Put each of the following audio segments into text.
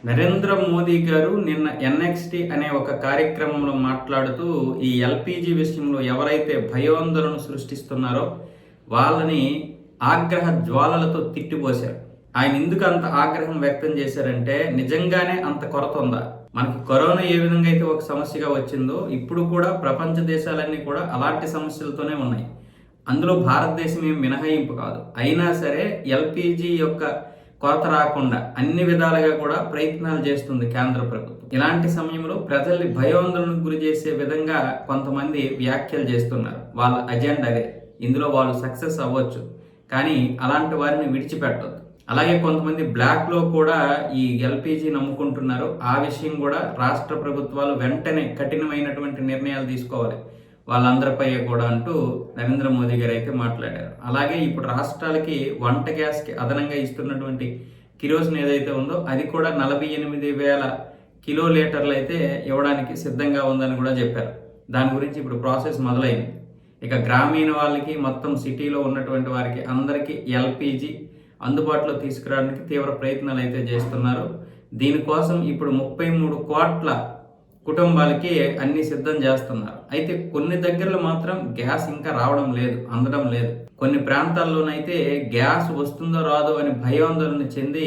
నరేంద్ర మోదీ గారు నిన్న ఎన్ఎక్స్టీ అనే ఒక కార్యక్రమంలో మాట్లాడుతూ ఈ ఎల్పిజి విషయంలో ఎవరైతే భయోందోళన సృష్టిస్తున్నారో వాళ్ళని ఆగ్రహ జ్వాలలతో తిట్టిపోశారు. ఆయన ఎందుకు అంత ఆగ్రహం వ్యక్తం చేశారంటే నిజంగానే అంత కొరత ఉందా? మనకి కరోనా ఏ విధంగా అయితే ఒక సమస్యగా వచ్చిందో ఇప్పుడు కూడా ప్రపంచ దేశాలన్నీ కూడా అలాంటి సమస్యలతోనే ఉన్నాయి. అందులో భారతదేశం ఏం మినహాయింపు కాదు. అయినా సరే ఎల్పిజి యొక్క కొరత రాకుండా అన్ని విధాలుగా కూడా ప్రయత్నాలు చేస్తుంది కేంద్ర ప్రభుత్వం. ఇలాంటి సమయంలో ప్రజల్ని భయోందోళనకు గురి చేసే విధంగా కొంతమంది వ్యాఖ్యలు చేస్తున్నారు. వాళ్ళ అజెండా అదే. ఇందులో వాళ్ళు సక్సెస్ అవ్వచ్చు, కానీ అలాంటి వారిని విడిచిపెట్టొద్దు. అలాగే కొంతమంది బ్లాక్లో కూడా ఈ ఎల్పిజి నమ్ముకుంటున్నారు. ఆ విషయం కూడా రాష్ట్ర ప్రభుత్వాలు వెంటనే కఠినమైనటువంటి నిర్ణయాలు తీసుకోవాలి వాళ్ళందరిపై కూడా అంటూ నరేంద్ర మోదీ గారు అయితే మాట్లాడారు. అలాగే ఇప్పుడు రాష్ట్రాలకి వంట గ్యాస్కి అదనంగా ఇస్తున్నటువంటి కిరోసిన్ ఏదైతే ఉందో అది కూడా 48,000 కిలోలీటర్లు అయితే ఇవ్వడానికి సిద్ధంగా ఉందని కూడా చెప్పారు. దాని గురించి ఇప్పుడు ప్రాసెస్ మొదలైంది. ఇక గ్రామీణ వాళ్ళకి మొత్తం సిటీలో ఉన్నటువంటి వారికి అందరికీ ఎల్పిజి అందుబాటులో తీసుకురావడానికి తీవ్ర ప్రయత్నాలు అయితే చేస్తున్నారు. దీనికోసం ఇప్పుడు 33 కోట్ల కుటుంబాలకి అన్ని సిద్ధం చేస్తున్నారు. అయితే కొన్ని దగ్గరలో మాత్రం గ్యాస్ ఇంకా రావడం లేదు, అందడం లేదు. కొన్ని ప్రాంతాల్లోనైతే గ్యాస్ వస్తుందో రాదో అని భయాందోళన చెంది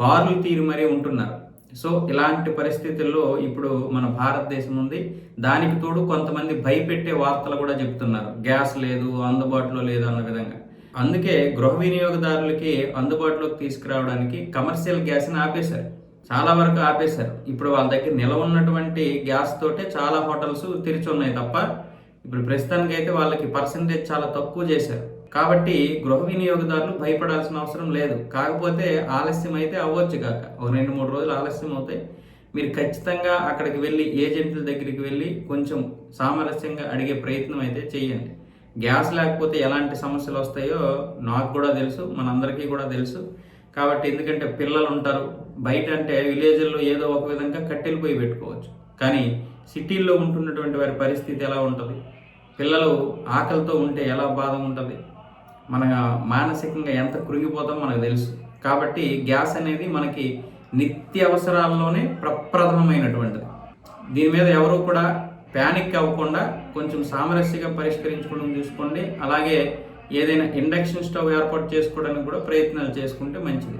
బారులు తీరి మరీ ఉంటున్నారు. సో ఇలాంటి పరిస్థితుల్లో ఇప్పుడు మన భారతదేశం ఉంది. దానికి తోడు కొంతమంది భయపెట్టే వార్తలు కూడా చెప్తున్నారు, గ్యాస్ లేదు, అందుబాటులో లేదు అన్న విధంగా. అందుకే గృహ వినియోగదారులకి అందుబాటులోకి తీసుకురావడానికి కమర్షియల్ గ్యాస్ని ఆపేశారు, చాలా వరకు ఆపేశారు. ఇప్పుడు వాళ్ళ దగ్గర నిలవ ఉన్నటువంటి గ్యాస్ తోటే చాలా హోటల్స్ తెరిచి ఉన్నాయి తప్ప ఇప్పుడు ప్రస్తుతానికి అయితే వాళ్ళకి పర్సంటేజ్ చాలా తక్కువ చేశారు. కాబట్టి గృహ వినియోగదారులు భయపడాల్సిన అవసరం లేదు. కాకపోతే ఆలస్యం అయితే అవ్వచ్చు కాక ఒక 2-3 రోజులు ఆలస్యం అవుతాయి. మీరు ఖచ్చితంగా అక్కడికి వెళ్ళి ఏజెంట్ల దగ్గరికి వెళ్ళి కొంచెం సామరస్యంగా అడిగే ప్రయత్నం అయితే చేయండి. గ్యాస్ లేకపోతే ఎలాంటి సమస్యలు వస్తాయో నాకు కూడా తెలుసు, మనందరికీ కూడా తెలుసు. కాబట్టి ఎందుకంటే పిల్లలు ఉంటారు బయట, అంటే విలేజ్ల్లో ఏదో ఒక విధంగా కట్టెలు పొయ్యి పెట్టుకోవచ్చు, కానీ సిటీల్లో ఉంటున్నటువంటి వారి పరిస్థితి ఎలా ఉంటుంది? పిల్లలు ఆకలితో ఉంటే ఎలా బాధ ఉంటుంది? మన మానసికంగా ఎంత కృంగిపోతామో మనకు తెలుసు. కాబట్టి గ్యాస్ అనేది మనకి నిత్య అవసరాల్లోనే ప్రప్రథమమైనటువంటిది. దీని మీద ఎవరు కూడా ప్యానిక్ అవ్వకుండా కొంచెం సామరస్యంగా పరిష్కరించుకోవడం చూసుకోండి. అలాగే ఏదైనా ఇండక్షన్ స్టవ్ ఏర్పాటు చేసుకోవడానికి కూడా ప్రయత్నాలు చేసుకుంటే మంచిది.